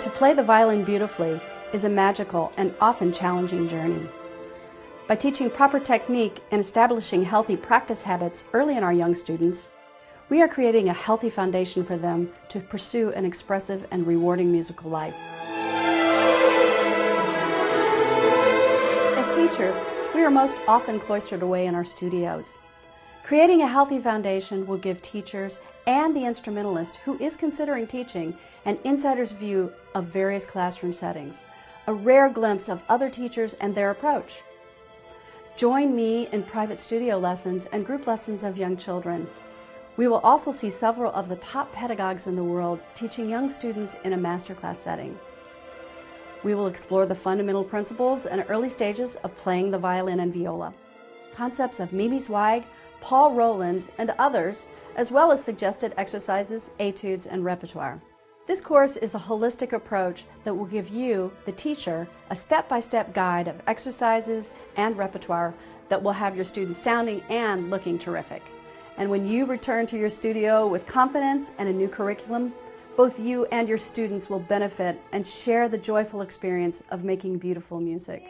To play the violin beautifully is a magical and often challenging journey. By teaching proper technique and establishing healthy practice habits early in our young students, we are creating a healthy foundation for them to pursue an expressive and rewarding musical life. As teachers, we are most often cloistered away in our studios. Creating a healthy foundation will give teachers and the instrumentalist who is considering teaching an insider's view of various classroom settings, a rare glimpse of other teachers and their approach. Join me in private studio lessons and group lessons of young children. We will also see several of the top pedagogues in the world teaching young students in a masterclass setting. We will explore the fundamental principles and early stages of playing the violin and viola, concepts of Mimi Zweig, Paul Roland, and others, as well as suggested exercises, etudes, and repertoire. This course is a holistic approach that will give you, the teacher, a step-by-step guide of exercises and repertoire that will have your students sounding and looking terrific. And when you return to your studio with confidence and a new curriculum, both you and your students will benefit and share the joyful experience of making beautiful music.